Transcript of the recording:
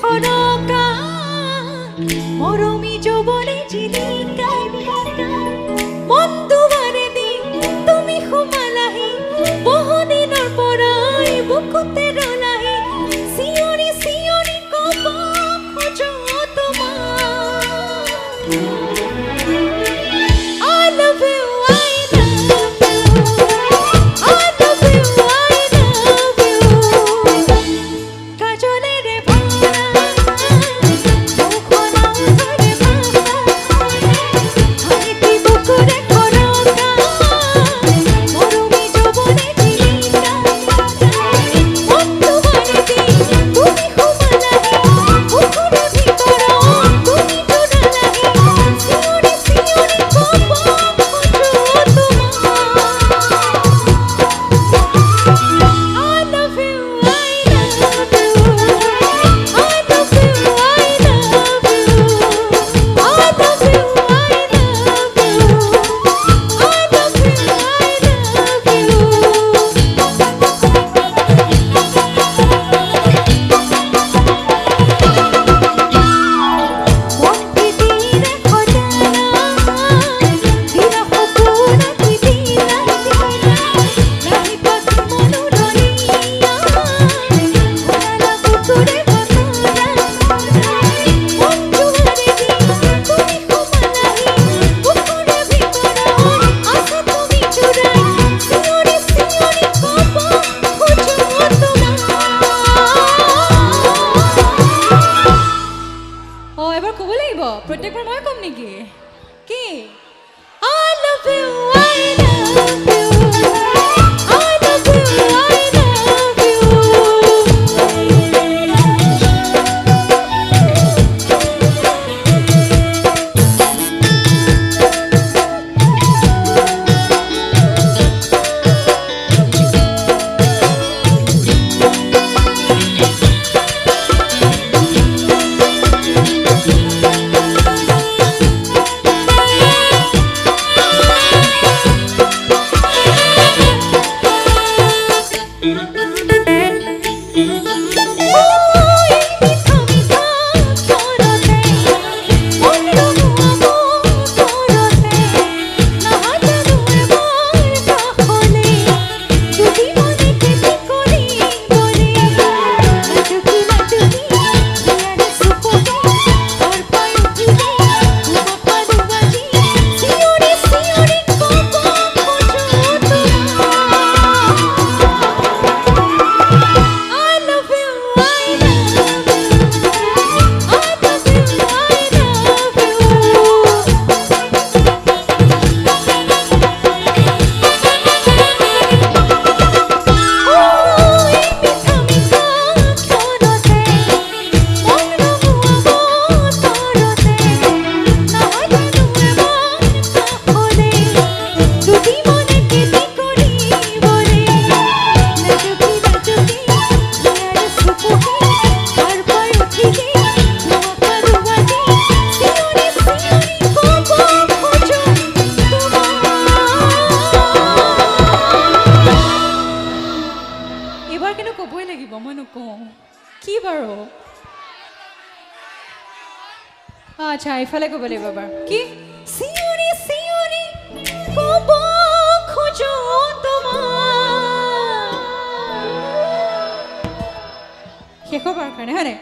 সৰকা মৰমী যৌৱনে জিলিকাই মন দুৱাৰে দি তুমি সোমালাহি বহুদিনৰ পৰাই বুকুতে ৰলাহি চিঞৰি চিঞৰি ক'ব খোজো তোমাক I love you, I love you, I love you, I love you. kajolere bhora, mukhona udhare bhora, haiti bukure khoroka, morumi jobone jilika, mon duware di tumi khumalahi, bukure bhitoro tumi juralahi, siori siori kobo khojo তোমার I love you, I love you, I love you, I love you, I love you, I এবাৰ ক'ব লাগিব প্ৰত্যেকবাৰ মই ক'ম নেকি কি I love you, I love you, I love you, I love you. এবাৰ কিন্তু ক'বই লাগিব মই নকওঁ কি বাৰু আচ্ছা ইফালে ক'ব লাগিব এবাৰ কি চিঞৰি চিঞৰি ক'ব খোজো তোমাক শেষৰ বাৰ কাৰণে হয়নে